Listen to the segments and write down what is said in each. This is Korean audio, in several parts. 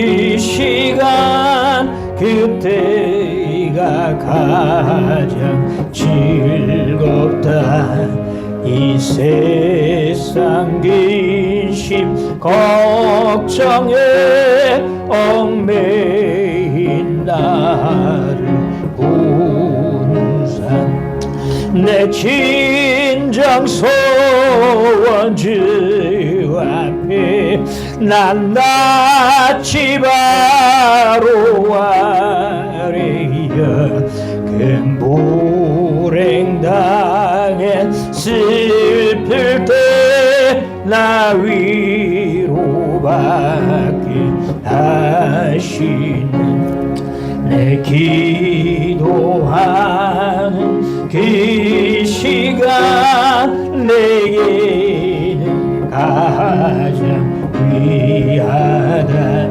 그 시간 그때가 가장 즐겁다. 이 세상 근심 걱정에 얽매인 나를 분산 내 진정 소원 주 앞에 난 낯이 바로 아래여 그 불행당해 슬플 때 나 위로받게 하시는 내 기도하는 그 시간 내게는 가장 귀하다.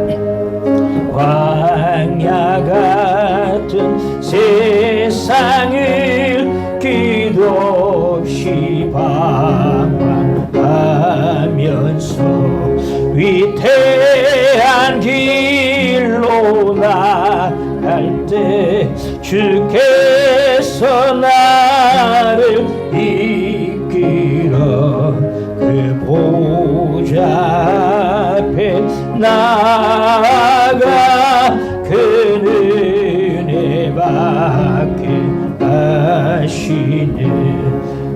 광야 같은 세상을 끝없이 방황하면서 위태한 길로 나갈 때 주께서 나를 이끌어 그 보좌 앞에 나아가 그 은혜 받게 하시네.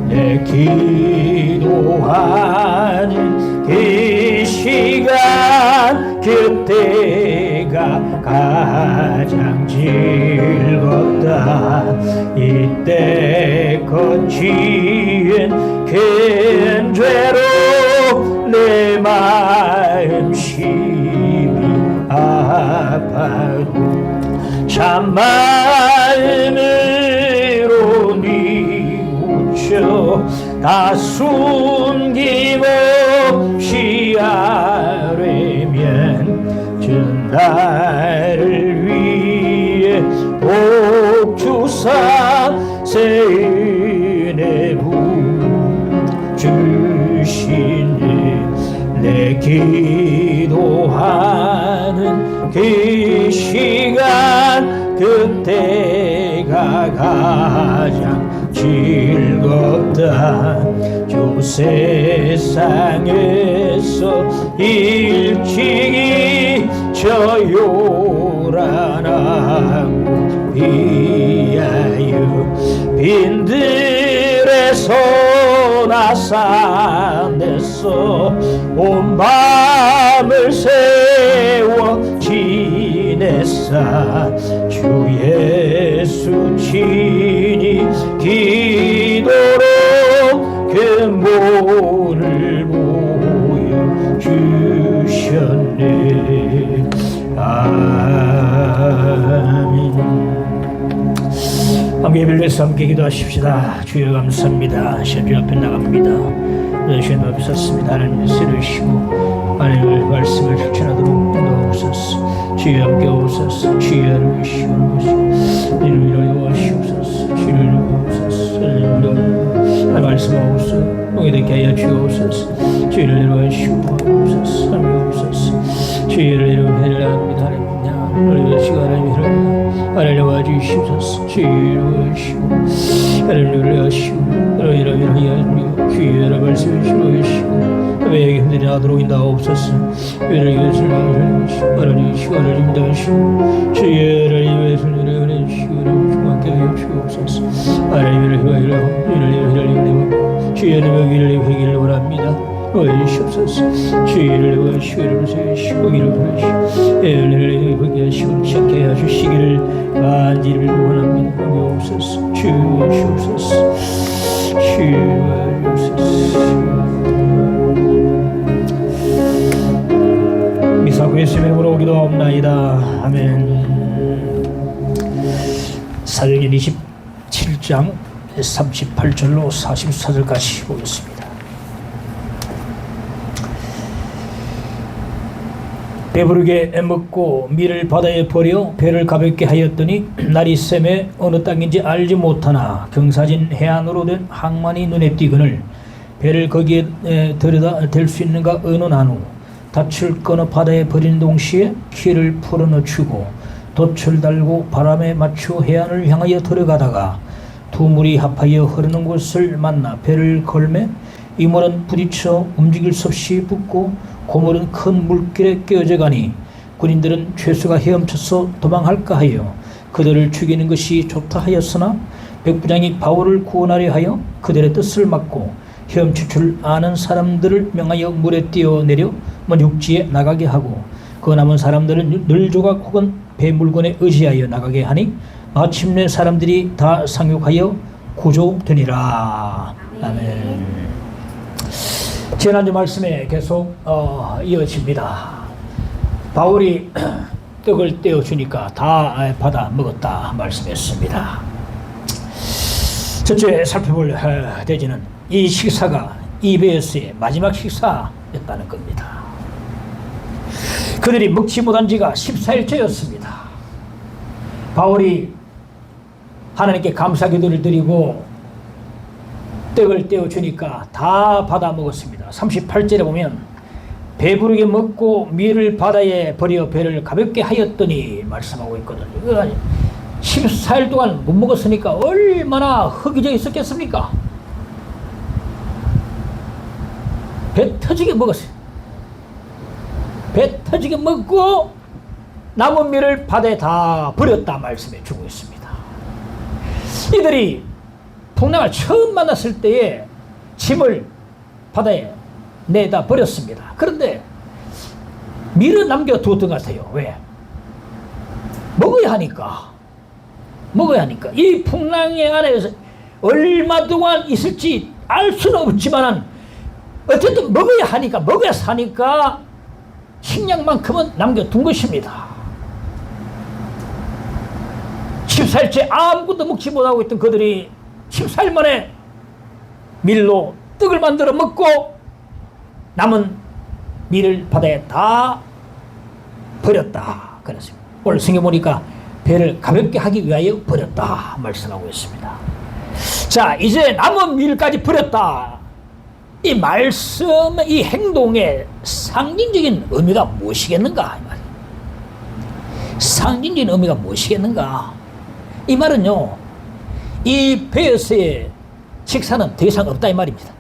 내 기도하는 그 시간 그때가 가장 즐겁다. 이때껏 지은 큰 죄로 내 마음 심히 아파도 참 마음으로 뉘우쳐 다 숨김없이 아뢰면 주 나를 위해 복 주사 새 은혜 주시네. 내 기도하는 그 시간 그때가 가장 즐겁다. 주 세상에서 일찍이 저 요란하고 비하여 빈들에서 나산에서 온 밤을 세워 지냈사. 주 예수 친히 기도로 그 모를 보여주셨네. 아멘. 함께 예배를 위해서 함께 기도하십시다. 주여 감사합니다. 주 앞에 나갑니다. 주님 앞에 섰습니다. 하나님의 세우시고 하나님의 말씀을 실천하도록 인도하옵소서. 주여 함께 오소서. 주여 이루시옵소서. 이루시옵소서. 주여 이루시옵소서. 하나님 말씀하옵소서. 용이 되게 하여 주옵소서. 주여를 이루시옵소서. 하옵소서. 주여를 이루옵니다. 하나님 시간을 이루옵니다. 하나님 와주시옵소서. 주여 이루시고 하나님 이루시고 하나님 주여를 말씀하시고 왜 힘들이 나도록 인도하옵소서. 주여를 위해서 하나님 시간을 인도하시고 주여를 위해서 하나님 함께 하여 주옵소서. 하나님을 위하여 주여를 위하기를 원합니다. 주시옵소서. 주의를 위하시고 세우시고 이루시고 은혜를 보게 하시고 찾게 해주시기를 간절히 원합니다. 주옵소서. 주시옵소서. 주옵소서. 미사고 예수의 이름으로 기도하옵나이다. 아멘. 사도행전 27장 38절로 44절까지 보겠습니다. 배부르게 먹고 밀을 바다에 버려 배를 가볍게 하였더니 날이 샘에 어느 땅인지 알지 못하나 경사진 해안으로 된 항만이 눈에 띄거늘 배를 거기에 들여다 댈 수 있는가 의논한 후 닻을 끊어 바다에 버리는 동시에 키를 풀어넣주고 돛을 달고 바람에 맞추어 해안을 향하여 들어가다가 두 물이 합하여 흐르는 곳을 만나 배를 걸매 이 물은 부딪혀 움직일 수 없이 붙고 고물은 큰 물길에 끼어져 가니 군인들은 죄수가 헤엄쳐서 도망할까 하여 그들을 죽이는 것이 좋다 하였으나 백부장이 바울을 구원하려 하여 그들의 뜻을 막고 헤엄칠 줄 아는 사람들을 명하여 물에 뛰어내려 육지에 나가게 하고 그 남은 사람들은 늘조각 혹은 배물건에 의지하여 나가게 하니 마침내 사람들이 다 상륙하여 구조되니라. 아멘. 지난주 말씀에 계속 이어집니다. 바울이 떡을 떼어주니까 다 받아 먹었다 말씀했습니다. 첫째 살펴볼 대지는 이 식사가 이베소의 마지막 식사였다는 겁니다. 그들이 먹지 못한 지가 14일째였습니다. 바울이 하나님께 감사 기도를 드리고 떡을 떼어주니까 다 받아 먹었습니다. 38절에 보면 배부르게 먹고 밀을 바다에 버려 배를 가볍게 하였더니 말씀하고 있거든요. 14일 동안 못 먹었으니까 얼마나 허기져 있었겠습니까? 배 터지게 먹었어요. 배 터지게 먹고 남은 밀을 바다에 다 버렸다 말씀해 주고 있습니다. 이들이 풍랑을 처음 만났을 때에 짐을 바다에 내다 버렸습니다. 그런데 밀을 남겨두었던 것 같아요. 왜? 먹어야 하니까. 이 풍랑의 안에서 얼마 동안 있을지 알 수는 없지만 어쨌든 먹어야 하니까, 먹어야 사니까 식량만큼은 남겨둔 것입니다. 14일째 아무것도 먹지 못하고 있던 그들이 14일 만에 밀로 떡을 만들어 먹고 남은 밀을 바다에 다 버렸다. 그랬습니다. 오늘 성경 보니까 배를 가볍게 하기 위하여 버렸다 말씀하고 있습니다. 자, 이제 남은 밀까지 버렸다. 이 말씀, 이 행동의 상징적인 의미가 무엇이겠는가? 상징적인 의미가 무엇이겠는가? 이 말은요, 이 배에서의 식사는 더 이상 없다 이 말입니다.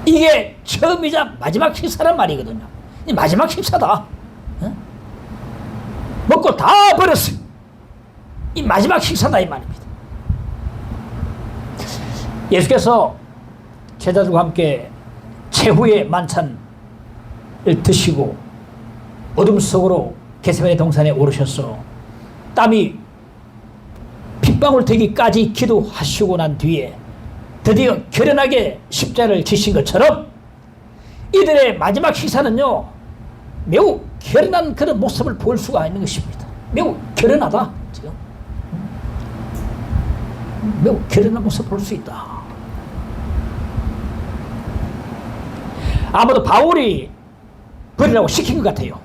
이게 처음이자 마지막 식사란 말이거든요. 이 마지막 식사다. 먹고 다 버렸어요. 이 마지막 식사다 이 말입니다. 예수께서 제자들과 함께 최후의 만찬을 드시고 어둠 속으로 겟세마네 동산에 오르셔서 땀이 핏방울 되기까지 기도하시고 난 뒤에 드디어 결연하게 십자가를 지신 것처럼 이들의 마지막 식사는요, 매우 결연한 그런 모습을 볼 수가 있는 것입니다. 매우 결연하다. 지금 매우 결연한 모습을 볼 수 있다. 아마도 바울이 버리라고 시킨 것 같아요.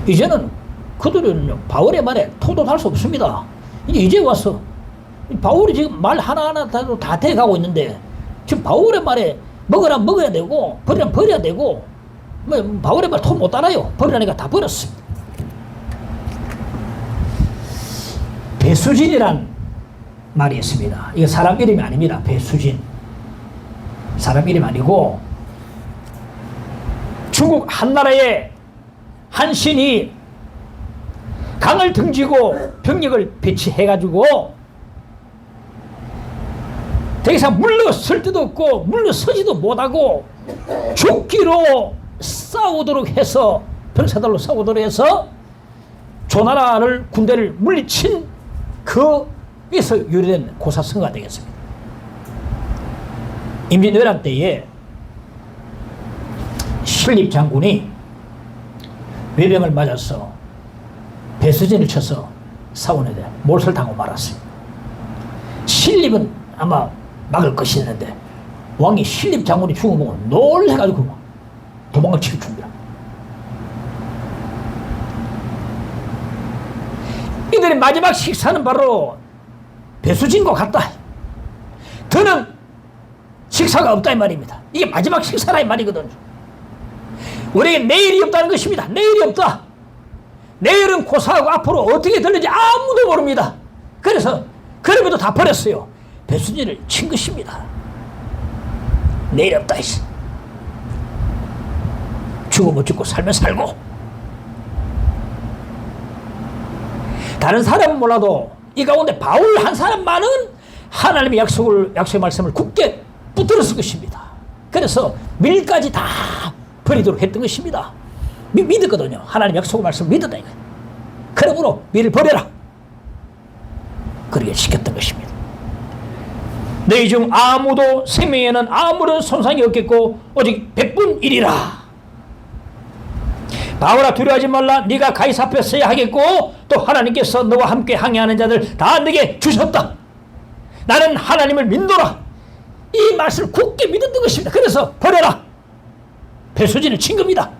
이제는 그들은 바울의 말에 토도할 수 없습니다. 이제 와서 바울이 지금 말 하나하나 다 돼가고 있는데 지금 바울의 말에 먹으라면 먹어야 되고 버리라면 버려야 되고 바울의 말 토 못 따라요. 버리라니까 다 버렸습니다. 배수진이란 말이 있습니다. 이거 사람 이름이 아닙니다. 배수진. 사람 이름 아니고 중국 한나라의 한 신이 강을 등지고 병력을 배치해가지고 더 이상 물러설 데도 없고 물러서지도 못하고 죽기로 싸우도록 해서 병사들로 싸우도록 해서 조나라를 군대를 물리친 그에서 유래된 고사성어가 되겠습니다. 임진왜란 때에 신립 장군이 외병을 맞아서 배수진을 쳐서 사원에게 몰살당하고 말았어요. 신립은 아마 막을 것이었는데 왕이 신립 장군이 죽은 거 보고 놀래가지고 도망을 치고 줍니다. 이들의 마지막 식사는 바로 배수진과 같다. 더는 식사가 없다 이 말입니다. 이게 마지막 식사라 이 말이거든요. 우리에게 내일이 없다는 것입니다. 내일이 없다. 내일은 고사하고 앞으로 어떻게 될는지 아무도 모릅니다. 그래서 그럼에도 다 버렸어요. 배수진을 친 것입니다. 내일 없다 했어. 죽으면 죽고 살면 살고. 다른 사람은 몰라도 이 가운데 바울 한 사람만은 하나님의 약속의 말씀을 굳게 붙들었을 것입니다. 그래서 밀까지 다 버리도록 했던 것입니다. 믿었거든요. 하나님 약속의 말씀을 믿었다 이거예요. 그러므로 밀을 버려라. 그렇게 시켰던 것입니다. 너희 중 아무도 생명에는 아무런 손상이 없겠고 오직 100분 1이라. 바울아 두려워하지 말라. 네가 가이사 앞에 서야 하겠고 또 하나님께서 너와 함께 항해하는 자들 다 네게 주셨다. 나는 하나님을 믿노라. 이 말씀을 굳게 믿었던 것입니다. 그래서 버려라. 배수진을 친 겁니다.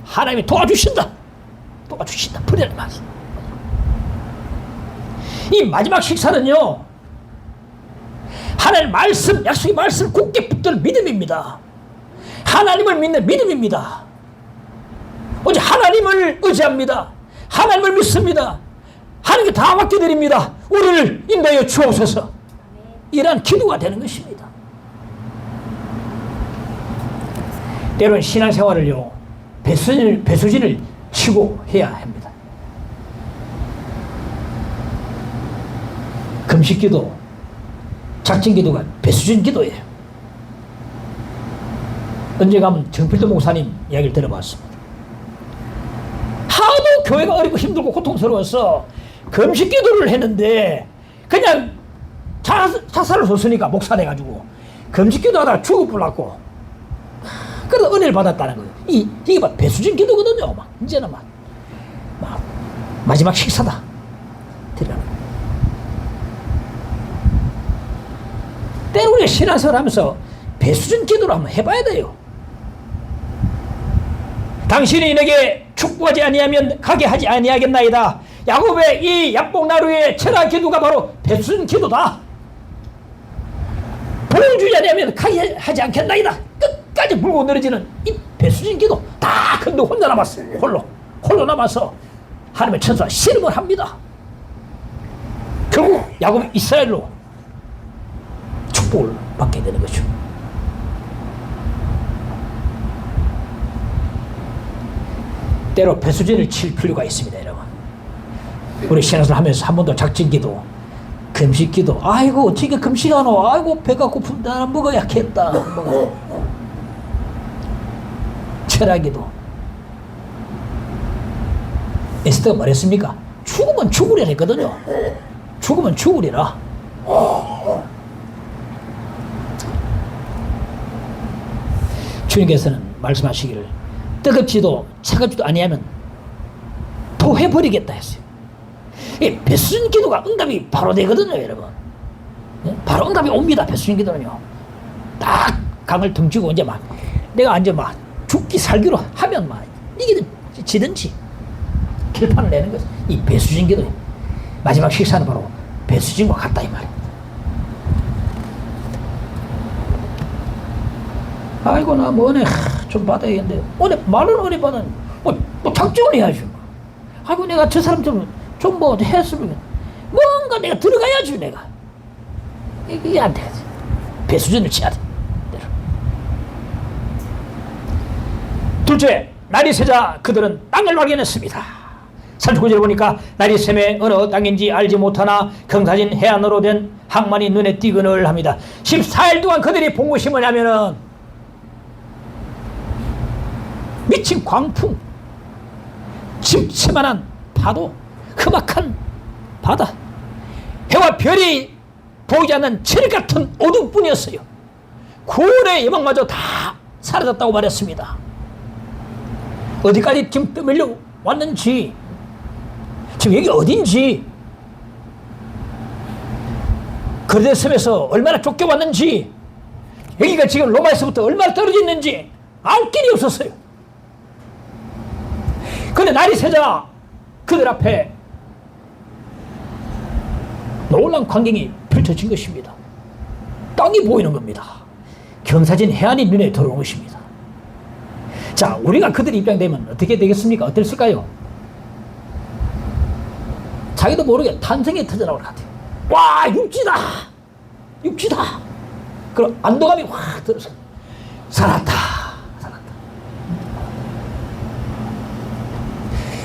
하나님이 도와주신다. 도와주신다. 버려라 말씀. 이 마지막 식사는요, 하나님 말씀, 약속의 말씀을 굳게 붙들 믿음입니다. 하나님을 믿는 믿음입니다. 오직 하나님을 의지합니다. 하나님을 믿습니다. 하나님께 다 맡겨드립니다. 우리를 인도하여 주옵소서. 이러한 기도가 되는 것입니다. 때로는 신앙생활을요, 배수진을 치고 해야 합니다. 금식기도, 작정기도가 배수진 기도예요. 언제 가면 정필도 목사님 이야기를 들어봤습니다. 하도 교회가 어렵고 힘들고 고통스러워서 금식기도를 했는데 그냥 자살을 줬으니까 목사 돼가지고 금식기도 하다가 죽어버렸고, 그래서 은혜를 받았다는 거예요. 이게 막 배수진 기도거든요. 막 이제는 막 마지막 식사다. 들어가는 거예요. 때로 우리가 신앙생활 하면서 배수진 기도를 한번 해봐야 돼요. 당신이 내게 축복하지 아니하면 가게 하지 아니하겠나이다. 야곱의 이 약복나루의 철학 기도가 바로 배수진 기도다. 보여주지 아니하면 가게 하지 않겠나이다. 끝까지 물고 늘어지는 이 배수진 기도. 다 근데 혼자 남았어요. 홀로 남아서 하나님의 천사가 씨름을 합니다. 결국 야곱이 이스라엘로 축복을 받게 되는 거죠. 때로 배수진을 칠 필요가 있습니다, 여러분. 우리 신앙생활 하면서 한 번도 작정기도, 금식기도, 아이고 어떻게 금식하노, 아이고 배가 고픈다, 먹어야겠다, 철학기도. 에스더가 말했습니까? 죽으면 죽으리라 했거든요. 죽으면 죽으리라. 주님께서는 말씀하시기를 뜨겁지도 차갑지도 아니하면 토해버리겠다 했어요. 이 배수진 기도가 응답이 바로 되거든요, 여러분. 바로 응답이 옵니다. 배수진 기도는요. 딱 강을 등지고 이제 막 내가 이제 막 죽기 살기로 하면 막 이기든 지든지 결판을 내는 거죠. 이 배수진 기도 마지막 식사는 바로 배수진과 같다 이 말이에요. 아이고 나 뭐 은혜 좀 받아야겠는데 은혜 말은 은혜 받은 뭐 작정을 해야죠. 아이고 내가 저 사람 좀 뭐 했으면 뭔가 내가 들어가야지. 내가 이게 안 되지. 배수진을 쳐야 돼. 둘째, 날이 새자 그들은 땅을 발견했습니다. 39절 보니까 날이 새매 어느 땅인지 알지 못하나 경사진 해안으로 된 항만이 눈에 띄거늘 합니다. 14일 동안 그들이 본 것이 뭐냐면은 미친 광풍, 침침한 파도, 험악한 바다, 해와 별이 보이지 않는 칠흑 같은 어둠뿐이었어요. 구원의 예방마저 다 사라졌다고 말했습니다. 어디까지 지금 떠밀려 왔는지, 지금 여기 어딘지, 거대 섬에서 얼마나 쫓겨왔는지, 여기가 지금 로마에서부터 얼마나 떨어져 있는지 알 길이 없었어요. 그런데 날이 새자 그들 앞에 놀라운 광경이 펼쳐진 것입니다. 땅이 보이는 겁니다. 경사진 해안이 눈에 들어온 것입니다. 자, 우리가 그들 입장 되면 어떻게 되겠습니까? 어땠을까요? 자기도 모르게 탄성이 터져나올 것 같아요. 와, 육지다! 육지다! 그럼 안도감이 확 들어서 살았다. 살았다.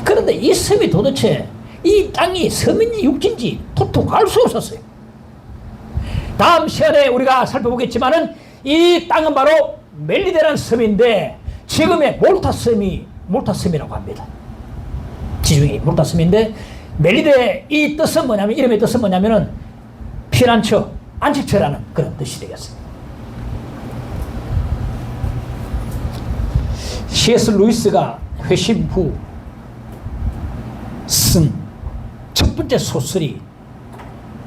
그런데 이 섬이 도대체 이 땅이 섬인지 육지인지 도통 알 수 없었어요. 다음 시간에 우리가 살펴보겠지만은 이 땅은 바로 멜리데라는 섬인데 지금의 몰타섬이라고 합니다. 지중해 몰타섬인데 멜리데의 이 뜻은 뭐냐면, 이름의 뜻은 뭐냐면은 피난처, 안식처라는 그런 뜻이 되겠습니다. C.S. 루이스가 회심 후 쓴 첫 번째 소설이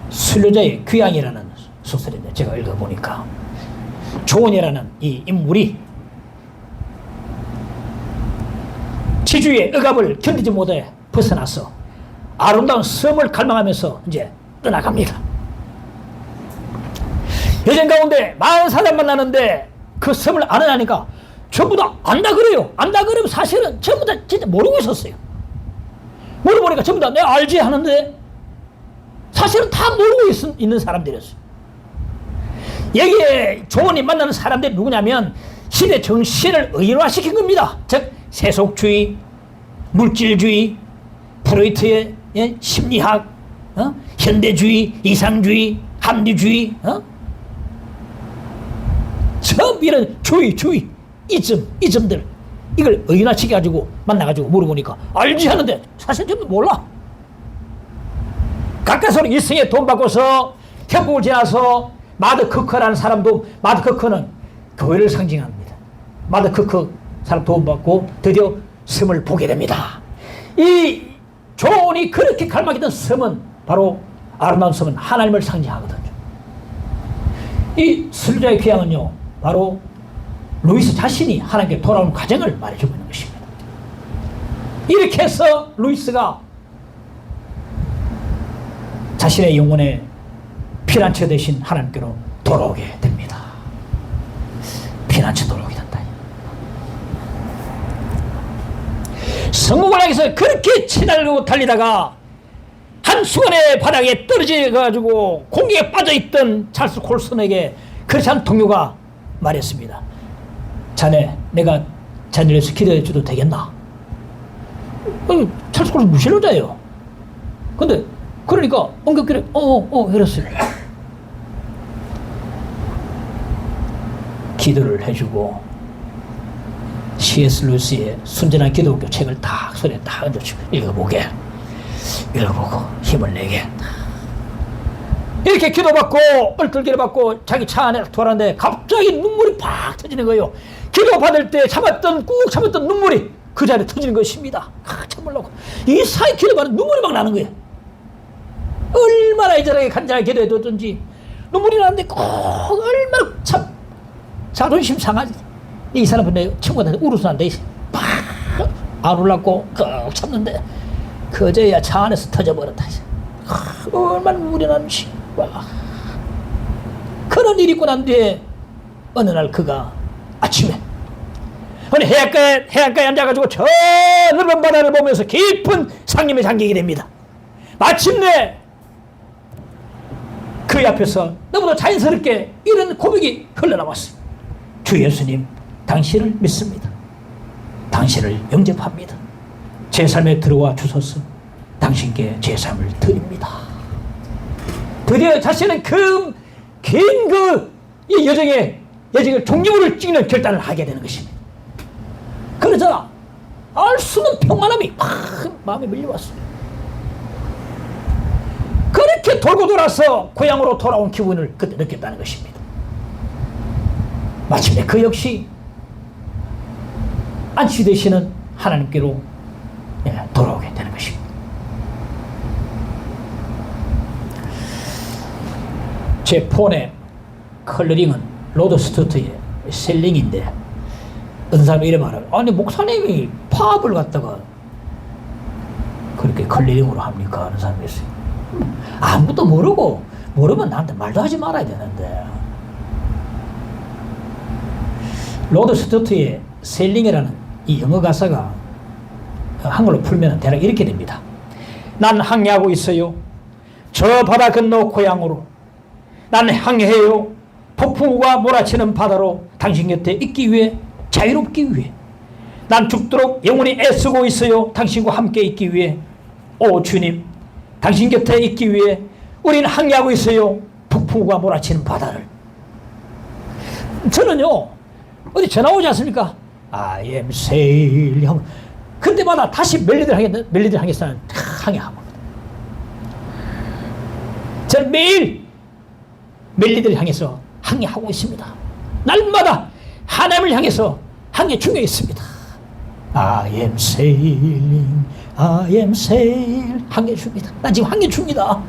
순례자의 귀향이라는 소설인데, 제가 읽어보니까 조언이라는 이 인물이 지주의 억압을 견디지 못해 벗어나서 아름다운 섬을 갈망하면서 이제 떠나갑니다. 여정 가운데 많은 사람 만나는데 그 섬을 안 하니까 전부 다 안다 그래요. 안다 그러면 사실은 전부 다 진짜 모르고 있었어요. 물어보니까 전부 다 내가 알지 하는데 사실은 다 모르고 있는 사람들이었어요. 여기에 조언이 만나는 사람들이 누구냐면 시대 정신을 의인화시킨 겁니다. 즉 세속주의, 물질주의, 프로이트의 심리학, 현대주의, 이상주의, 합리주의, 전부 이런 주의, 이점들 이걸 의인화시켜가지고 만나가지고 물어보니까 알지 하는데 사실 전부 몰라. 가까스로 일생에 돈 받고서 협곡을 지나서 마드 크커라는 사람도, 마드 크커는 교회를 상징합니다. 마드 크커 사람 돈 받고 드디어 섬을 보게 됩니다. 이 조언이 그렇게 갈망했던 섬은 바로 아름다운 섬은 하나님을 상징하거든요. 이 순례자의 귀향은요 바로 루이스 자신이 하나님께 돌아오는 과정을 말해주고 있는 것입니다. 이렇게 해서 루이스가 자신의 영혼의 피난처 대신 하나님께로 돌아오게 됩니다. 피난처 돌아오게 된다. 성공을 향해서 그렇게 치달고 달리다가 한순간에 바닥에 떨어져가지고 공기에 빠져있던 찰스 콜슨에게 크리스찬 동료가 말했습니다. 자네, 내가 자네를 위해서 기도해줘도 되겠나? 찰스 콜슨 무신론자예요. 근데 그러니까 엉겹기를 이랬어요. 기도를 해주고 C.S. 루이스의 순전한 기독교 책을 딱 손에 딱 얹어주고 읽어보고 힘을 내게. 이렇게 기도받고 얼떨기를 받고 자기 차 안에 돌아왔는데 갑자기 눈물이 팍 터지는 거예요. 기도받을 때 꾹 참았던 눈물이 그 자리에 터지는 것입니다. 참으려고 이 사이 기도받는 눈물이 막 나는 거예요. 얼마나 애절하게 간절하게 기도해뒀든지 눈물이 나는데 꼭 얼마나 참 자존심 상하지. 이 사람은 내 친구한테 울어서는데 안 울랐고 꼭 참는데 그저야 차 안에서 터져버렸다. 얼마나 눈물이 나는지. 그런 일이 있고 난 뒤에 어느 날 그가 아침에 어느 해안가에 앉아가지고 저 넓은 바다를 보면서 깊은 상념에 잠기게 됩니다. 마침내 그 앞에서 너무나 자연스럽게 이런 고백이 흘러나왔어요. 주 예수님, 당신을 믿습니다. 당신을 영접합니다. 제 삶에 들어와 주소서. 당신께 제 삶을 드립니다. 드디어 자신은 긴 이 여정을 종료를 찍는 결단을 하게 되는 것입니다. 그러자 알 수 없는 평안함이 확 마음에 밀려왔어요. 그렇게 돌고 돌아서 고향으로 돌아온 기분을 그때 느꼈다는 것입니다. 마침내 그 역시 안치 되시는 하나님께로 돌아오게 되는 것입니다. 제 폰의 컬러링은 로드 스튜트의 셀링인데 어떤 사람이 이래 말해요. 아니 목사님이 팝을 갖다가 그렇게 컬러링으로 합니까? 하는 사람이 있어요. 아무것도 모르면 나한테 말도 하지 말아야 되는데 로드 스튜어트의 세일링이라는 이 영어 가사가 한글로 풀면 대략 이렇게 됩니다. 난 항해하고 있어요. 저 바다 건너 고향으로. 난 항해해요. 폭풍우가 몰아치는 바다로 당신 곁에 있기 위해, 자유롭기 위해. 난 죽도록 영원히 애쓰고 있어요. 당신과 함께 있기 위해. 오 주님, 당신 곁에 있기 위해 우리는 항해하고 있어요. 폭풍우가 몰아치는 바다를. 저는요, 어디 전화 오지 않습니까? I am sailing. 그때마다 다시 멜리들 하겠다는 항해하고. 저는 매일 멜리들을 향해서 항해하고 있습니다. 날마다 하나님을 향해서 항해 중에 있습니다. I am sailing, I am sailing. 항해 중입니다. 난 지금 항해 중이다.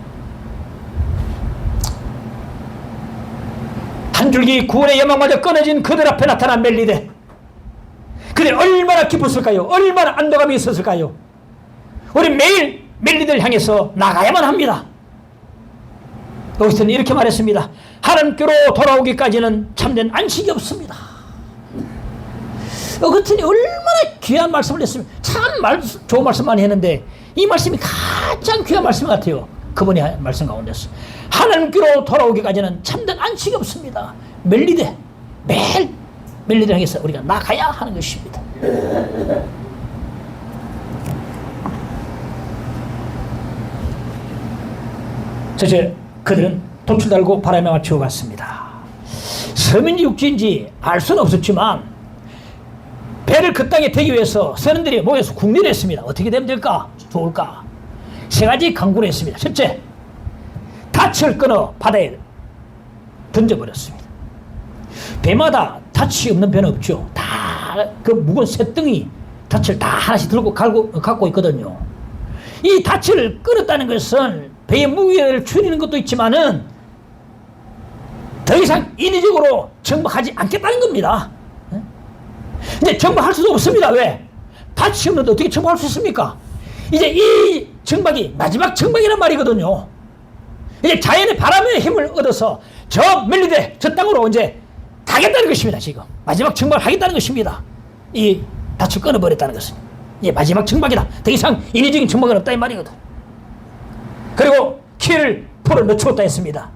한 줄기 구원의 여망마저 끊어진 그들 앞에 나타난 멜리데. 그들 얼마나 기뻤을까요? 얼마나 안도감이 있었을까요? 우리 매일 멜리들 향해서 나가야만 합니다. 여기서는 이렇게 말했습니다. 하나님께로 돌아오기까지는 참된 안식이 없습니다. 그랬더니 얼마나 귀한 말씀을 했으면 참 좋은 말씀 많이 했는데 이 말씀이 가장 귀한 말씀 같아요. 그분이 말씀 가운데서 하나님께로 돌아오기까지는 참된 안식이 없습니다. 멜리데, 매일 멜리들 향해서 우리가 나가야 하는 것입니다. 저제 그들은 돛을 달고 바람에 맞추어 갔습니다. 섬인지 육지인지 알 수는 없었지만 배를 그 땅에 대기 위해서 선원들이 모여서 궁리를 했습니다. 어떻게 되면 될까? 좋을까? 세 가지 강구를 했습니다. 첫째, 닻을 끊어 바다에 던져버렸습니다. 배마다 닻이 없는 배는 없죠. 다 그 무거운 쇳덩이 닻을 다 하나씩 들고 갖고 있거든요. 이 닻을 끊었다는 것은 배의 무게를 줄이는 것도 있지만은 더 이상 인위적으로 정박하지 않겠다는 겁니다. 근데 정박할 수도 없습니다. 왜? 닻이 없는데 어떻게 정박할 수 있습니까? 이제 이 정박이 마지막 정박이란 말이거든요. 이제 자연의 바람의 힘을 얻어서 저 멜리데, 저 땅으로 이제 가겠다는 것입니다. 지금 마지막 정박을 하겠다는 것입니다. 이 닻을 끊어버렸다는 것은 이제 마지막 정박이다. 더 이상 인위적인 정박은 없다 이 말이거든. 그리고 키를 풀어 늦추었다 했습니다.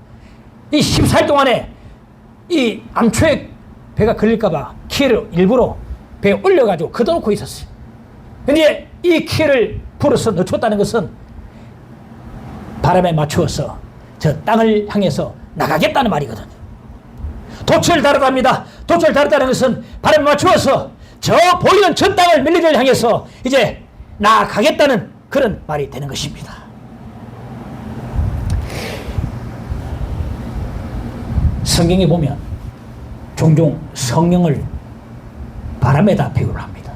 이 14일 동안에 이 암초에 배가 걸릴까봐 키를 일부러 배에 올려가지고 걷어놓고 있었어요. 근데 이 키를 풀어서 늦추었다는 것은 바람에 맞추어서 저 땅을 향해서 나가겠다는 말이거든요. 돛을 다르답니다. 돛을 다르다는 것은 바람에 맞추어서 저 보이는 저 땅을 멜리들 향해서 이제 나가겠다는 그런 말이 되는 것입니다. 성경에 보면 종종 성령을 바람에다 비유를 합니다.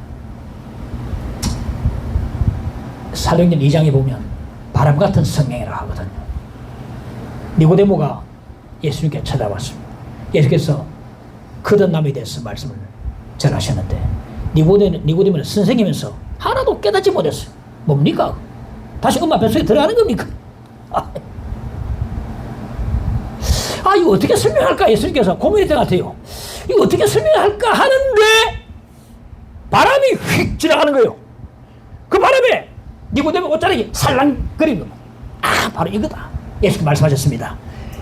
사도행전 2장에 보면 바람 같은 성령이라고 하거든요. 니고데모가 예수님께 찾아왔습니다. 예수께서 거듭 남에 대해서 말씀을 전하셨는데 니고데모는 선생이면서 하나도 깨닫지 못했어요. 뭡니까? 다시 엄마 뱃속에 들어가는 겁니까? 이거 어떻게 설명할까? 예수님께서 고민했던 것 같아요. 이거 어떻게 설명할까 하는데 바람이 휙 지나가는 거예요. 그 바람에 니고데모 옷자락이 살랑거리는 겁니다. 바로 이거다. 예수님께서 말씀하셨습니다.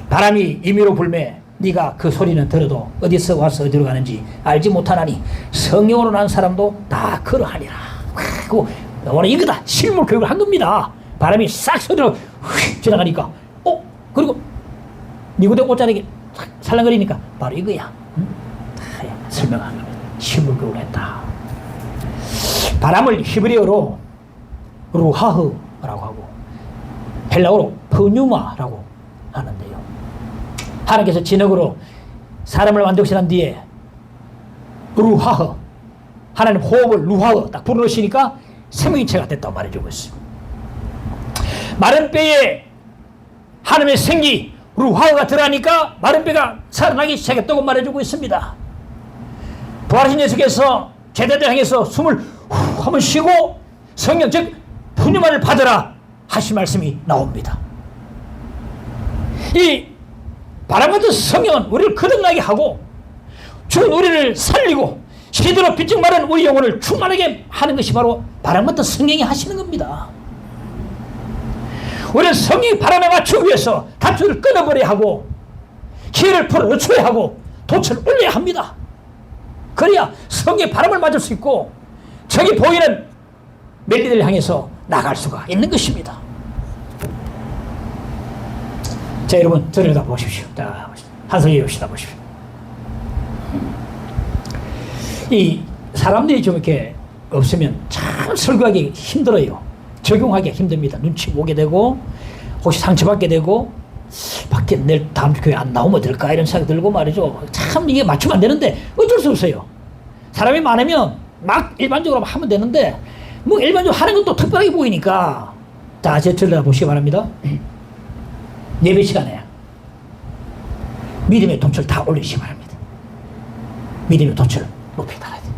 바람이 임의로 불매 네가 그 소리는 들어도 어디서 와서 어디로 가는지 알지 못하나니 성령으로 난 사람도 다 그러하니라. 오늘 이거다. 실물 교육을 한 겁니다. 바람이 싹 소리로 휙 지나가니까 그리고 니고데모 옷자락이 살랑거리니까 바로 이거야. 설명한 겁니다. 실물 교육을 했다. 바람을 히브리어로 루하흐라고 하고 헬라어로 프뉴마라고 하는데요. 하나님께서 진흙으로 사람을 만드신 뒤에 루하흐, 하나님 호흡을 루하흐 딱 불어넣으시니까 생명체가 됐다고 말해주고 있습니다. 마른 뼈에 하나님의 생기 루하흐가 들어가니까 마른 뼈가 살아나기 시작했다고 말해주고 있습니다. 부활하신 예수께서 제자들 향해서 숨을 후 한번 쉬고 성령 즉 푸뉴마를 받으라 하신 말씀이 나옵니다. 이 바람 같은 성령은 우리를 거듭나게 하고 죽은 우리를 살리고 시드로 빚증 마른 우리 영혼을 충만하게 하는 것이 바로 바람 같은 성령이 하시는 겁니다. 우리는 성령이 바람에 맞추기 위해서 밧줄을 끊어버려야 하고 기회를 풀어놓쳐야 하고 돛을 올려야 합니다. 그래야 성령의 바람을 맞을 수 있고 저기 보이는 멜리들을 향해서 나갈 수가 있는 것입니다. 자, 여러분 저를 다 보십시오. 자, 한성에 봅시다. 보십시오. 이 사람들이 좀 이렇게 없으면 참 설교하기 힘들어요. 적용하기 힘듭니다. 눈치 보게 되고 혹시 상처받게 되고 밖에 내일 다음 주 교회 안 나오면 될까 이런 생각 들고 말이죠. 참 이게 맞추면 안 되는데 어쩔 수 없어요. 사람이 많으면 막 일반적으로 하면 되는데 뭐 일반적으로 하는 것도 특별하게 보이니까 자, 제 들여다 보시기 바랍니다. 예배 시간에 믿음의 돛을 다 올리시기 바랍니다. 믿음의 돛을 높이 달아야 돼요.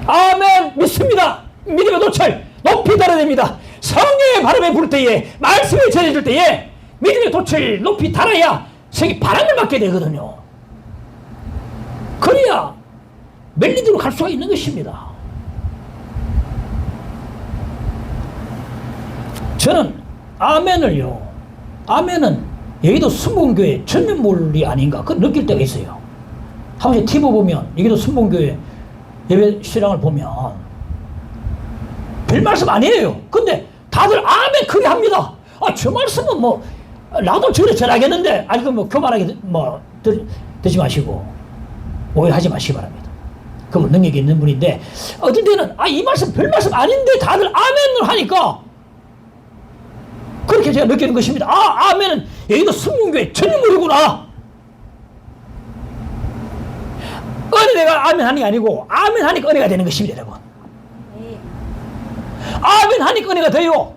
아멘! 믿습니다. 믿음의 돛을 높이 달아야 됩니다. 성령의 바람에 부를 때에 말씀을 전해줄 때에 믿음의 돛을 높이 달아야 성이 바람을 맞게 되거든요. 그래야 멜리드로 갈 수가 있는 것입니다. 저는 아멘을요, 아멘은 여기도 순복음교회 전면물이 아닌가 그 느낄 때가 있어요. 한 번씩 TV 보면 여기도 순복음교회 예배 신앙을 보면 별 말씀 아니에요. 근데 다들 아멘 크게 합니다. 아, 저 말씀은 뭐 나도 저래 전하겠는데 아니 뭐 교만하게 뭐 듣지 마시고 오해하지 마시기 바랍니다. 그분 능력이 있는 분인데 어떤 때는 아, 이 말씀 별 말씀 아닌데 다들 아멘을 하니까 그렇게 제가 느끼는 것입니다. 아, 아멘은 여기도 순복음교회 전문물이구나. 은혜가 아멘 하는 게 아니고 아멘 하니까 은혜가 되는 것입니다, 여러분. 아멘 하니까 은혜가 돼요.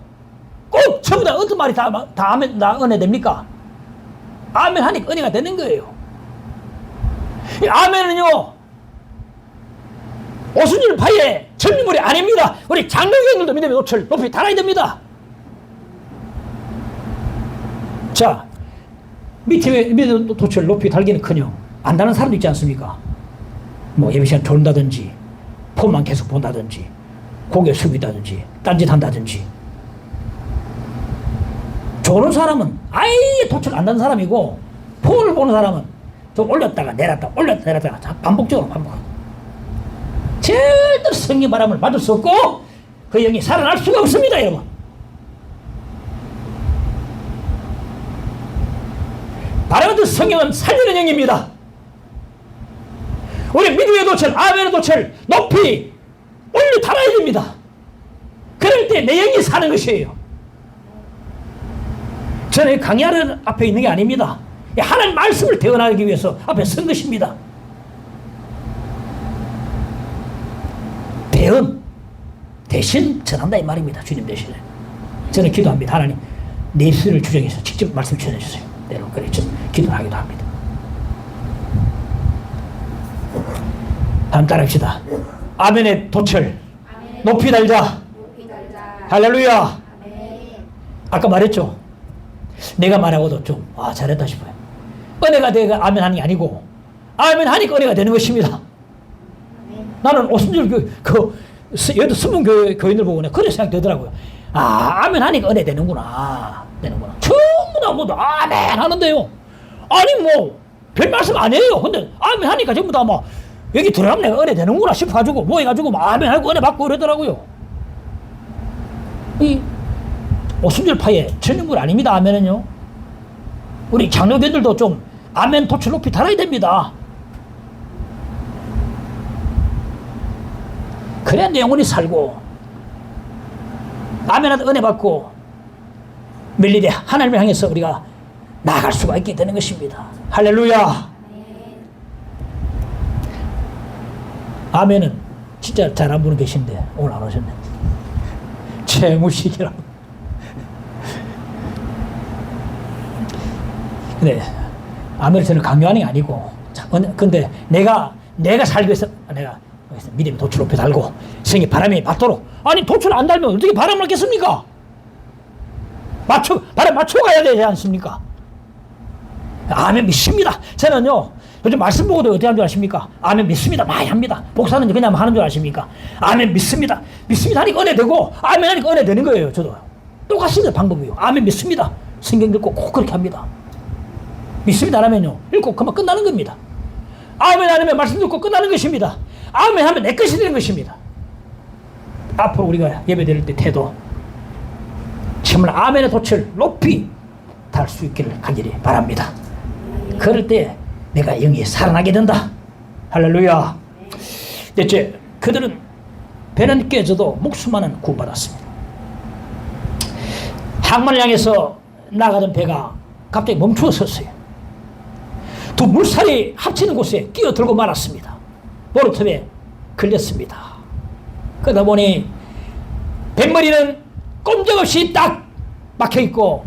꼭 전부 다 어떤 말이 다 아멘, 다 은혜 됩니까? 아멘 하니까 은혜가 되는 거예요. 이 아멘은요, 오순절 파의 전문물이 아닙니다. 우리 장로교인들도 믿음의 돛을 높이 달아야 됩니다. 자, 믿음의 돛을 높이 달기는커녕 안 다는 사람도 있지 않습니까? 뭐 예배 시간 졸다든지 폰만 계속 본다든지 고개 숙이다든지 딴짓 한다든지. 조는 사람은 아예 돛을 안 다는 사람이고 폰을 보는 사람은 좀 올렸다가 내렸다가 올렸다가 내렸다가 반복적으로 반복하고 절대로 성령 바람을 맞을 수 없고 그 영이 살아날 수가 없습니다, 여러분. 바람 같은 성령은 살리는 영입니다. 우리 믿음의 돛을, 아멘의 돛을 높이 올려 달아야 됩니다. 그럴 때 내 영이 사는 것이에요. 저는 강의하는 앞에 있는 게 아닙니다. 하나님 말씀을 대언하기 위해서 앞에 선 것입니다. 대언, 대신 전한다 이 말입니다. 주님 대신에. 저는 기도합니다. 하나님, 내 입술을 주정해서 직접 말씀 전해주세요. 내로 그래 기도하기도 합니다. 한번 따라합시다. 아멘의 돛을 높이 달자. 할렐루야. 아까 말했죠. 내가 말하고도 좀 잘했다 싶어요. 은혜가 내가 아멘 하는 게 아니고 아멘 하니까 은혜가 되는 것입니다. 나는 오순절 여기도 순복음교회 교인들 보고 그런 생각 되더라고요. 아멘 하니까 은혜 되는구나. 전부 다 모두 아멘 하는데요. 아니 뭐 별 말씀 아니에요. 근데 아멘 하니까 전부 다 막 여기 들어가면 내가 은혜 되는구나 싶어가지고 모여가지고 막 아멘 하고 은혜 받고 그러더라고요. 이 오순절파의 전문물 아닙니다. 아멘은요. 우리 장로교들도 좀 아멘 돛을 높이 달아야 됩니다. 그래야 내 영혼이 살고 아멘하다 은혜 받고 멜리데 하나님을 향해서 우리가 나아갈 수가 있게 되는 것입니다. 할렐루야. 아멘은 진짜 잘 안 보는 계신데 오늘 안 오셨네. 최무식이라고. 근데 아멘을 저는 강요하는 게 아니고 근데 내가 살기 위해서 내가 믿음의 돛을 높이 달고 성의 바람이 맞도록. 아니 돛을 안 달면 어떻게 바람을 맞겠습니까? 바람 맞춰 가야 되지 않습니까? 아멘 믿습니다. 저는요 요즘 말씀 보고도 어떻게 하는 줄 아십니까? 아멘 믿습니다. 많이 합니다. 목사는 그냥 하는 줄 아십니까? 아멘 믿습니다. 믿습니다 하니까 은혜 되고, 아멘 하니까 은혜 되는 거예요. 저도. 똑같습니다. 방법이요. 아멘 믿습니다. 성경 읽고 꼭 그렇게 합니다. 믿습니다 하면요. 읽고 그만 끝나는 겁니다. 아멘 하면 말씀 듣고 끝나는 것입니다. 아멘 하면 내 것이 되는 것입니다. 앞으로 우리가 예배 드릴 때 태도, 정말 아멘의 돛을 높이 달 수 있기를 간절히 바랍니다. 그럴 때 내가 영이 살아나게 된다. 할렐루야. 넷째, 그들은 배는 깨져도 목숨만은 구원받았습니다. 항만을 향해서 나가던 배가 갑자기 멈추어 섰어요. 두 물살이 합치는 곳에 끼어들고 말았습니다. 모래톱에 걸렸습니다. 그러다 보니 뱃머리는 꼼짝없이 딱 막혀있고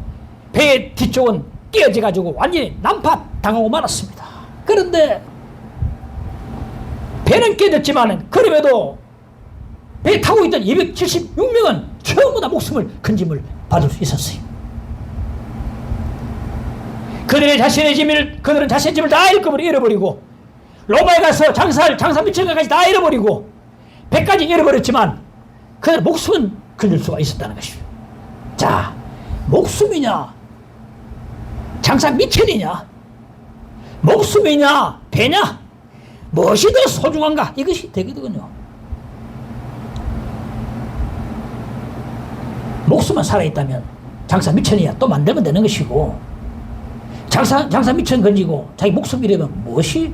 배의 뒤쪽은 끼어져가지고 완전히 난파 당하고 말았습니다. 그런데 배는 깨졌지만 그럼에도 배 타고 있던 276명은 전부 다 목숨을 건짐을 받을 수 있었어요. 그들은 자신의 짐을 다 잃어버리고 로마에 가서 장사 미천가까지 다 잃어버리고 배까지 잃어버렸지만 그들 목숨은 건질 수가 있었다는 것이죠. 자, 목숨이냐 장사 미천이냐 목숨이냐 배냐 무엇이 더 소중한가 이것이 되거든요. 목숨만 살아있다면 장사 미천이야 또 만들면 되는 것이고 장사 미천 건지고 자기 목숨 잃으면 무엇이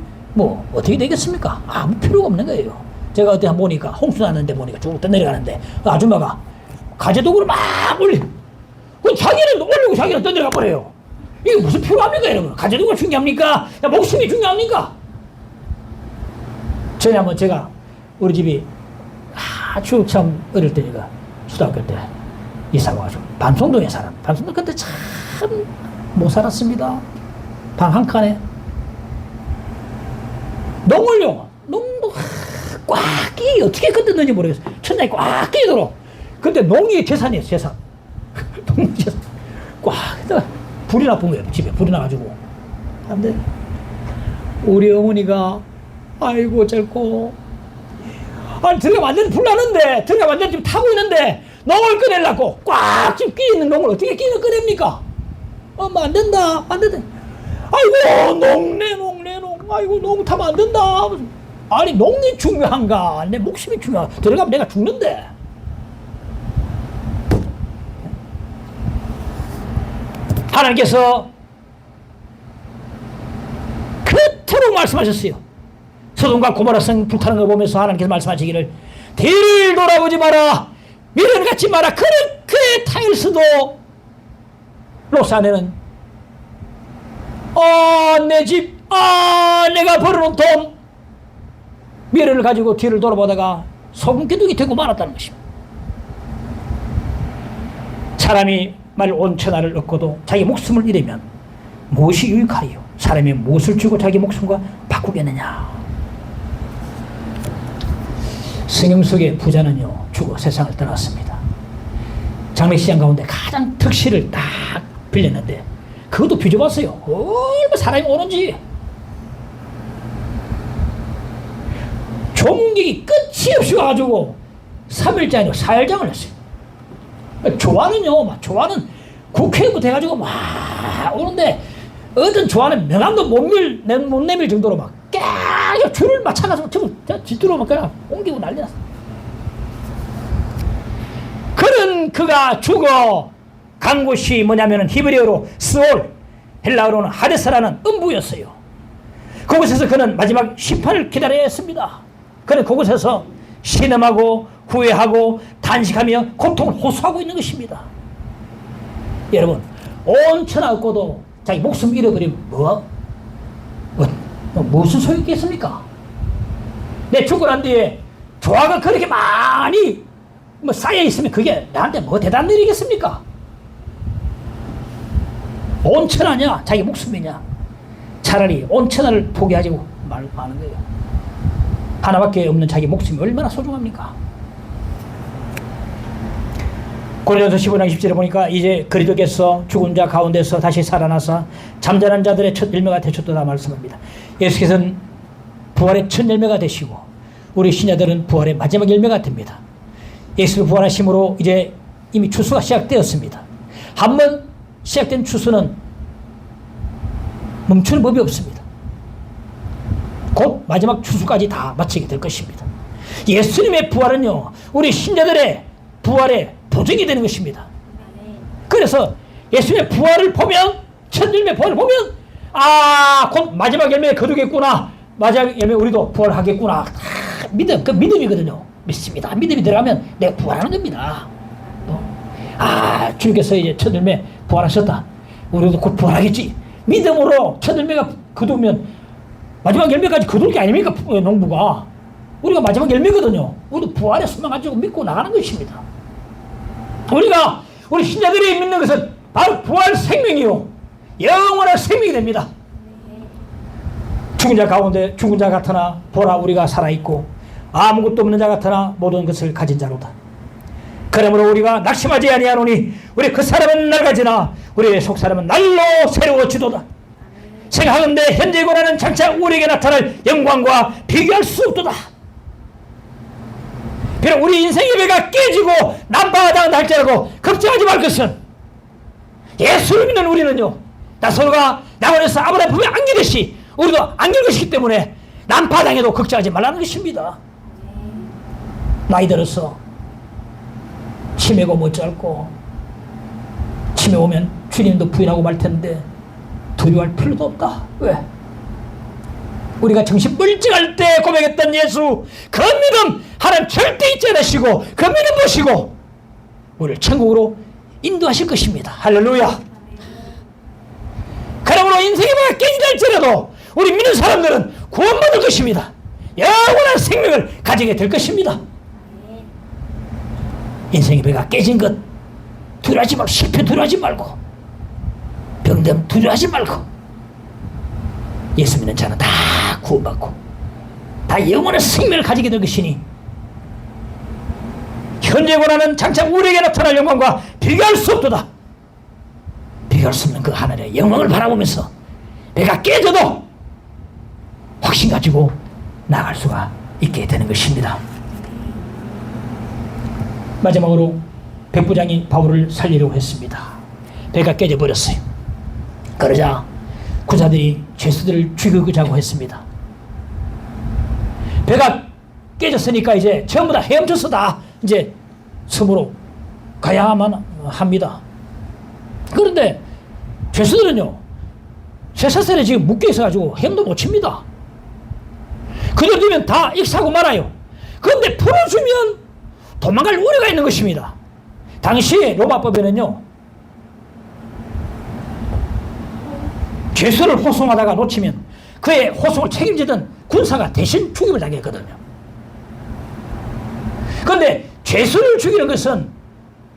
어떻게 되겠습니까? 아무 필요가 없는 거예요. 제가 어디 한번 보니까 홍수 났는데 보니까 쭉 떠내려가는데 아줌마가 가재도구를 막 올리고 자기는 올리고 자기는 떠내려가 버려요. 이게 무슨 필요합니까 여러분? 가재도구가 중요합니까? 목숨이 중요합니까? 전에 한번 제가 우리 집이 아주 참 어릴 때 제가 초등학교 때 이사 와가지고 반송동에 살았. 반송동 그때 참 못 살았습니다. 방 한 칸에 농을요. 농도 꽉 끼 어떻게 건졌는지 모르겠어요. 천장이 꽉 끼도록. 근데 농이 재산이에요. 재산. 농 재산. 꽉 불이 나쁜 거예요. 집에 불이 나가지고. 근데 우리 어머니가 아이고 젊고 아니 들어가 완전히 불 나는데 들어가 완전히 지금 타고 있는데 농을 꺼내려고 꽉 지금 끼 있는 농을 어떻게 끼는 꺼냅니까? 안 된다. 아이고 농 아이고 농 타면 안 된다. 아니 농이 중요한가 내 목숨이 중요한가 들어가면 내가 죽는데. 하나님께서 그토록 말씀하셨어요. 소돔과 고모라 성 불타는 걸 보면서 하나님께서 말씀하시기를 뒤를 돌아보지 마라 미련 갖지 마라. 그렇게 타일스도 로스 안에는 내 집 내가 벌어놓은 돈 미련을 가지고 뒤를 돌아보다가 소금기둥이 되고 말았다는 것입니다. 사람이 말 온천하를 얻고도 자기 목숨을 잃으면 무엇이 유익하리요? 사람이 무엇을 주고 자기 목숨과 바꾸겠느냐? 성경 속의 부자는요 죽어 세상을 떠났습니다. 장례식장 가운데 가장 특실을 딱 빌렸는데 그것도 빚어봤어요. 얼마 사람이 오는지. 종객이 끝이 없이 와가지고 3일째 아니고 4일장을 했어요. 조화는요, 조화는 국회의원부터 해가지고 막 오는데 어떤 조화는 명함도 못 내밀 정도로 막 깨져 줄을 맞춰가지고 집으로 막 그냥 옮기고 난리 났어. 그런 그가 죽어 간 곳이 뭐냐면은 히브리어로 스올, 헬라어로는 하데스라는 음부였어요. 그곳에서 그는 마지막 심판을 기다려야 했습니다. 그는 그곳에서 신음하고 후회하고 단식하며 고통을 호소하고 있는 것입니다. 여러분, 온 천하 얻고도 자기 목숨 잃어버리면 무슨 소용이 있겠습니까? 내 죽고 난 뒤에 조화가 그렇게 많이 쌓여 있으면 그게 나한테 뭐 대단한 일이겠습니까? 온 천하냐 자기 목숨이냐. 차라리 온 천하를 포기하지 마는 거예요. 하나밖에 없는 자기 목숨이 얼마나 소중합니까? 고린도서 15장 10절에 보니까 이제 그리스도께서 죽은 자 가운데서 다시 살아나사 잠자는 자들의 첫 일매가 되셨도다 말씀합니다. 예수께서는 부활의 첫 열매가 되시고 우리 신자들은 부활의 마지막 열매가 됩니다. 예수 부활하심으로 이제 이미 추수가 시작되었습니다. 한번 시작된 추수는 멈추는 법이 없습니다. 곧 마지막 추수까지 다 마치게 될 것입니다. 예수님의 부활은요, 우리 신자들의 부활의 보증이 되는 것입니다. 그래서 예수님의 부활을 보면, 첫 열매 부활을 보면, 곧 마지막 열매에 거두겠구나, 마지막 열매 우리도 부활하겠구나. 믿음, 그 믿음이거든요. 믿습니다. 믿음이 들어가면 내가 부활하는 겁니다. 주님께서 이제 첫 열매 부활하셨다. 우리도 곧 부활하겠지. 믿음으로 첫 열매가 거두면 마지막 열매까지 거둘 게 아닙니까? 농부가. 우리가 마지막 열매거든요. 우리도 부활의 소망 가지고 믿고 나가는 것입니다. 우리 신자들이 믿는 것은 바로 부활 생명이요, 영원한 생명이 됩니다. 죽은 자 가운데 죽은 자 같으나 보라 우리가 살아있고 아무것도 없는 자 같으나 모든 것을 가진 자로다. 그러므로 우리가 낙심하지 아니하노니 우리 그 사람은 낡아지나 우리의 속 사람은 날로 새로워지도다. 생각하건대 현재 고난은 장차 우리에게 나타날 영광과 비교할 수 없도다. 비록 우리 인생의 배가 깨지고 난파가 당한다 할지라도 걱정하지 말 것은, 예수를 믿는 우리는요, 나사로가 낙원에서 아브라함 품에 안기듯이 우리도 안길 것이기 때문에 난파당해도 걱정하지 말라는 것입니다. 나이 들어서 치매고 뭐 짧고 치매 오면 주님도 부인하고 말 텐데 두려워할 필요도 없다. 왜? 우리가 정신 멀쩡할 때 고백했던 예수, 그 믿음 하나님 절대 잊지 않으시고 그 믿음 보시고 우리를 천국으로 인도하실 것입니다. 할렐루야. 그러므로 인생이 막 깨지다 할지라도 우리 믿는 사람들은 구원받을 것입니다. 영원한 생명을 가지게 될 것입니다. 인생의 배가 깨진 것 두려워하지 말고, 실패 두려워하지 말고, 병든 두려워하지 말고, 예수 믿는 자는 다 구원받고 다 영원한 생명을 가지게 될 것이니 현재 고난은 장차 우리에게 나타날 영광과 비교할 수 없도다. 비교할 수 없는 그 하늘의 영광을 바라보면서 배가 깨져도 확신 가지고 나아갈 수가 있게 되는 것입니다. 마지막으로 백부장이 바울을 살리려고 했습니다. 배가 깨져버렸어요. 그러자 군사들이 죄수들을 죽이고자고 했습니다. 배가 깨졌으니까 이제 전부 다 헤엄쳐서 다 이제 섬으로 가야만 합니다. 그런데 죄수들은요, 쇠사슬에 지금 묶여 있어가지고 헤엄도 못 칩니다. 그대로 되면 다 익사하고 말아요. 그런데 풀어주면 도망갈 우려가 있는 것입니다. 당시 로마법에는요, 죄수를 호송하다가 놓치면 그의 호송을 책임지던 군사가 대신 죽임을 당했거든요. 그런데 죄수를 죽이는 것은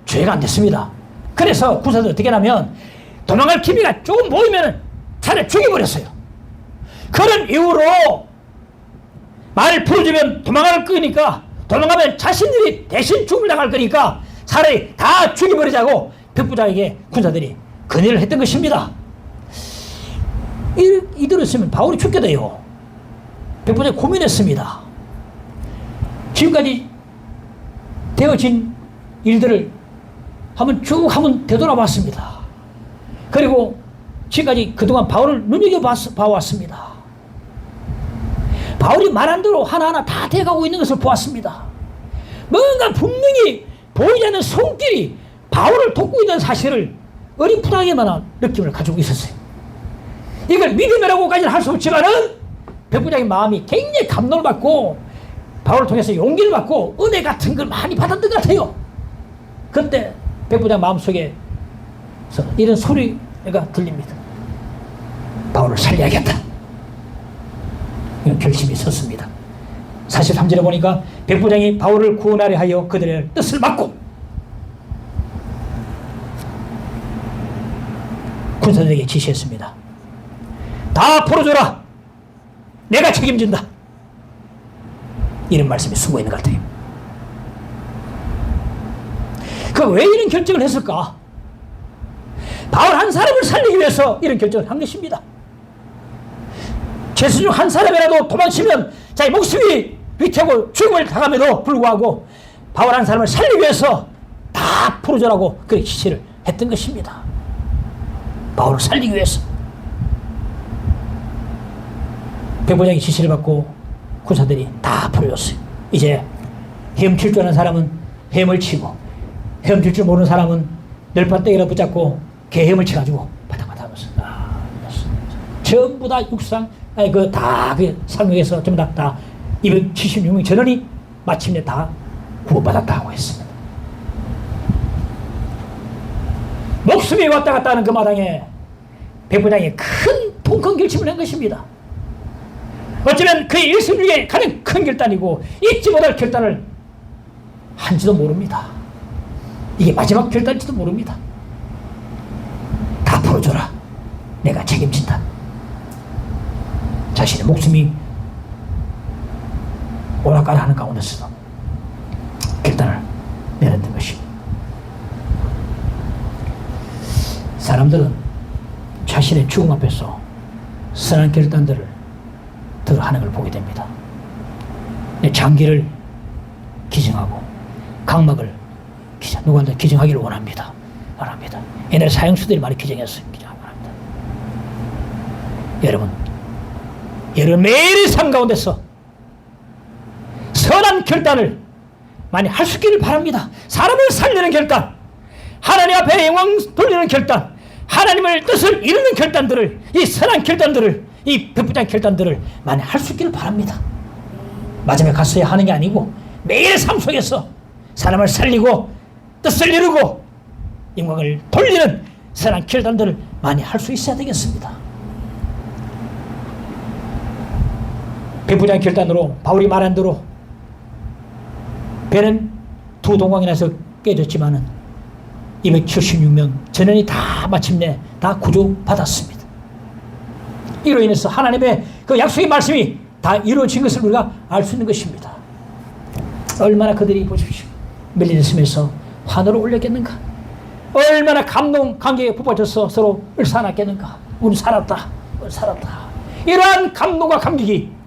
죄가 안 됐습니다. 그래서 군사들은 어떻게 하냐면 도망갈 기미가 조금 보이면 차라리 죽여버렸어요. 그런 이유로 말을 풀어주면 도망갈 거니까, 도망가면 자신들이 대신 죽음을 당할 거니까 차라리 다 죽여버리자고 백부장에게 군사들이 건의를 했던 것입니다. 이대로 있으면 바울이 죽게 돼요. 백부장이 고민했습니다. 지금까지 되어진 일들을 한번 되돌아봤습니다. 그리고 지금까지 그동안 바울을 눈여겨봐왔습니다. 바울이 말한 대로 하나하나 다 돼가고 있는 것을 보았습니다. 뭔가 분명히 보이지 않는 손길이 바울을 돕고 있는 사실을 어리푸다하게만 느낌을 가지고 있었어요. 이걸 믿음이라고까지는 할 수 없지만은 백부장의 마음이 굉장히 감동을 받고 바울을 통해서 용기를 받고 은혜 같은 걸 많이 받았던 것 같아요. 그때 백부장 마음속에 이런 소리가 들립니다. 바울을 살려야겠다. 이런 결심이 섰습니다. 43절에 보니까 백부장이 바울을 구원하려 하여 그들의 뜻을 막고 군사들에게 지시했습니다. 다 풀어줘라. 내가 책임진다. 이런 말씀이 숨어 있는 것 같아요. 왜 이런 결정을 했을까? 바울 한 사람을 살리기 위해서 이런 결정을 한 것입니다. 죄수 중 한 사람이라도 도망치면 자기 목숨이 위태고 죽음을 당함에도 불구하고 바울 한 사람을 살리기 위해서 다 풀어주라고 그 지시를 했던 것입니다. 바울을 살리기 위해서. 백부장이 지시를 받고 군사들이 다 풀어줬어요. 이제 헤엄칠 줄 아는 사람은 헤엄을 치고, 헤엄칠 줄 모르는 사람은 널판떼기를 붙잡고 개헤엄을 쳐가지고 바닥바닥 하면서 전부 다 육상, 그 상륙에서 전부 다 276명 전원이 마침내 다 구원받았다고 했습니다. 목숨이 왔다 갔다 하는 그 마당에 백부장이 통큰 결심을 한 것입니다. 어쩌면 그의 일생 중에 가장 큰 결단이고 잊지 못할 결단을 한지도 모릅니다. 이게 마지막 결단일지도 모릅니다. 다 풀어줘라. 내가 책임진다. 자신의 목숨이 오락가락 하는 가운데서도 결단을 내렸던 것입니다. 사람들은 자신의 죽음 앞에서 선한 결단들을 하는 걸 보게 됩니다. 장기를 기증하고 각막을 누구한테 기증하기를 원합니다. 옛날에 사형수들이 많이 기증했어요. 여러분 매일의 삶 가운데서 선한 결단을 많이 할 수 있기를 바랍니다. 사람을 살리는 결단, 하나님 앞에 영광 돌리는 결단, 하나님의 뜻을 이루는 결단들을, 이 선한 결단들을, 이 백부장 결단들을 많이 할 수 있기를 바랍니다. 마지막에 갔어야 하는 게 아니고 매일 삶 속에서 사람을 살리고 뜻을 이루고 영광을 돌리는 선한 결단들을 많이 할 수 있어야 되겠습니다. 백부장 결단으로 바울이 말한 대로 배는 두 동강이 나서 깨졌지만은 276명 전원이 다 마침내 다 구조받았습니다. 이로 인해서 하나님의 그 약속의 말씀이 다 이루어진 것을 우리가 알 수 있는 것입니다. 얼마나 그들이 보십시오. 밀리즘에서 환호를 올렸겠는가? 얼마나 감격에 부어져서 서로 을사놨겠는가? 우리 살았다. 이러한 감동과 감격이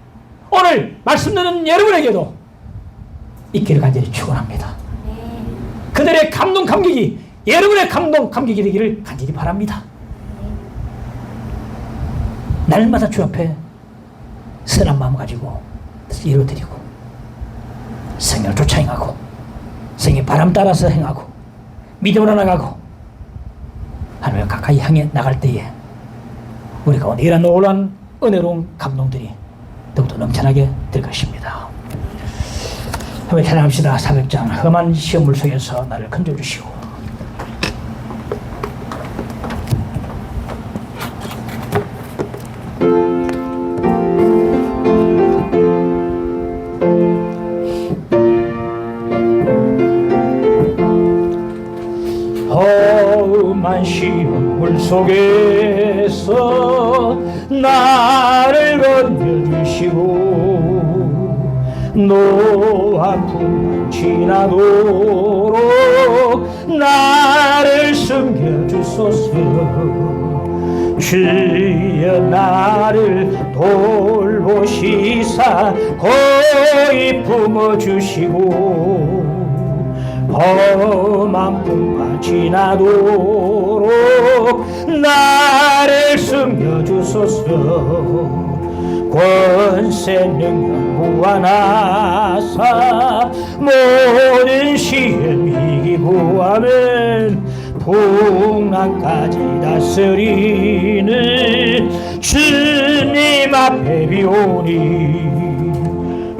오늘 말씀 듣는 여러분에게도 있기를 간절히 축원합니다. 그들의 감동 감격이 여러분의 감동 감격이 되기를 간절히 바랍니다. 날마다 주 앞에 선한 마음 가지고 이루어드리고 성령을 쫓아 행하고 성령의 바람 따라서 행하고 믿음으로 나가고 하나님을 가까이 향해 나갈 때에 우리 가운데 이런 놀라운 은혜로운 감동들이 더욱더 넘쳐나게 될 것입니다. 한번 찬양합시다. 400장 험한 시험물 속에서 나를 건져주시고. 험한 시험물 속에서 나를 건져주시고 노아픔만 지나도록 나를 숨겨주소서. 주여 나를 돌보시사 고이 품어주시고 험한 풍파 지나도록 나를 숨겨주소서. 권세 능력 무한하사 모든 시험 이기고 하면 풍랑까지 다스리는 주님 앞에 비오니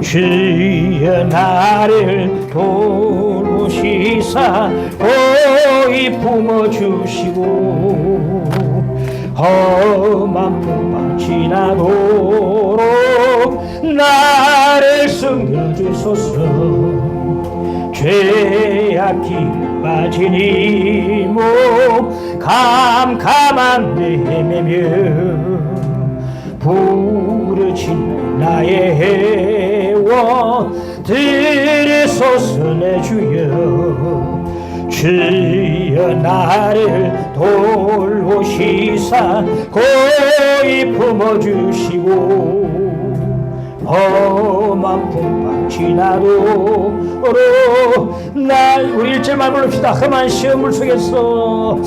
주여 나를 돌보시사 고이 품어주시고 험한 풍파 지나도록 나를 숨겨주소서. 죄악기 빠진 이 몸 캄캄한 헤매며 부르짖는 나의 해원 들으소서. 내 주여 주여 나를 돌보시사 고이 품어주시고 험한 풍파 지나도록 날 우리 1절만 부릅시다. 험한 시험 물속에서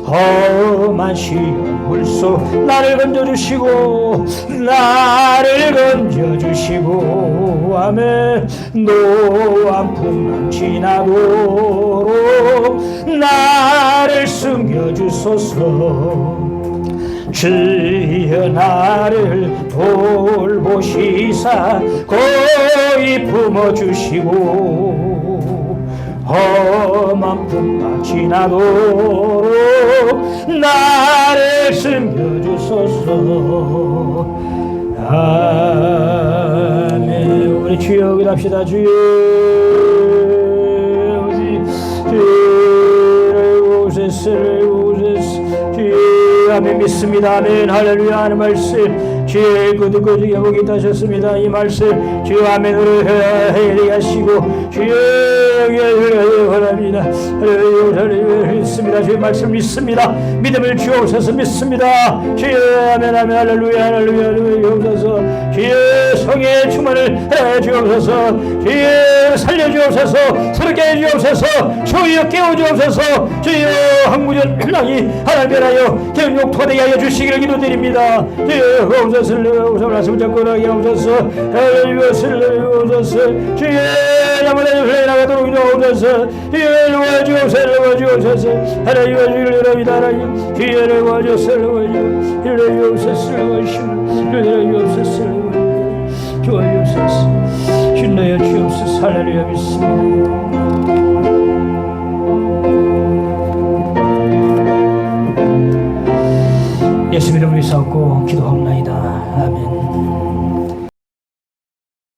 험한 시험 물속 나를 건져주시고 나를 건져주시고 아멘. 노한 풍랑 지나도록 나를 숨겨주소서. 주여 나를 돌보시사 고이 품어주시고 험한 풍파 지나도록 나를 숨겨주소서. 아멘. 우리 주여 기도합시다. 주여 아멘. 믿습니다. 아멘. 할렐루야 하는 말씀 주의 그 듣고 주의 보기 하셨습니다. 이 말씀 주여 아멘으로 해야 하시고 주여 원합니다. 믿습니다. 주의 말씀 믿습니다. 믿음을 주옵소서. 믿습니다. 주여 아멘. 아멘. 할렐루야 할렐루야 할렐루야. 주여 성의 충만을 해 주옵소서. 주여 살려주옵소서. 새롭게 해주옵소서. 주여 깨워주옵소서. 주여 항무전 신랑이 하나님 하여 경력 토대게 하여 주시기를 기도드립니다. 주여 오소서 말씀 잡고 나게 오소서. 하나님 살려주옵소서. 주여 야무나님 나가도록 인도하옵소서. 주여 도와주옵소서. 도와주옵소서. 하나님 주를 이랍니다. 하나님 주여 도와주옵소서. 도와주옵소서. 도와주옵소서. 주옵소서. 신뢰여 주옵소서. 할렐루야 믿습니다. 예수 이름으로 싸우고 기도합나이다. 아멘.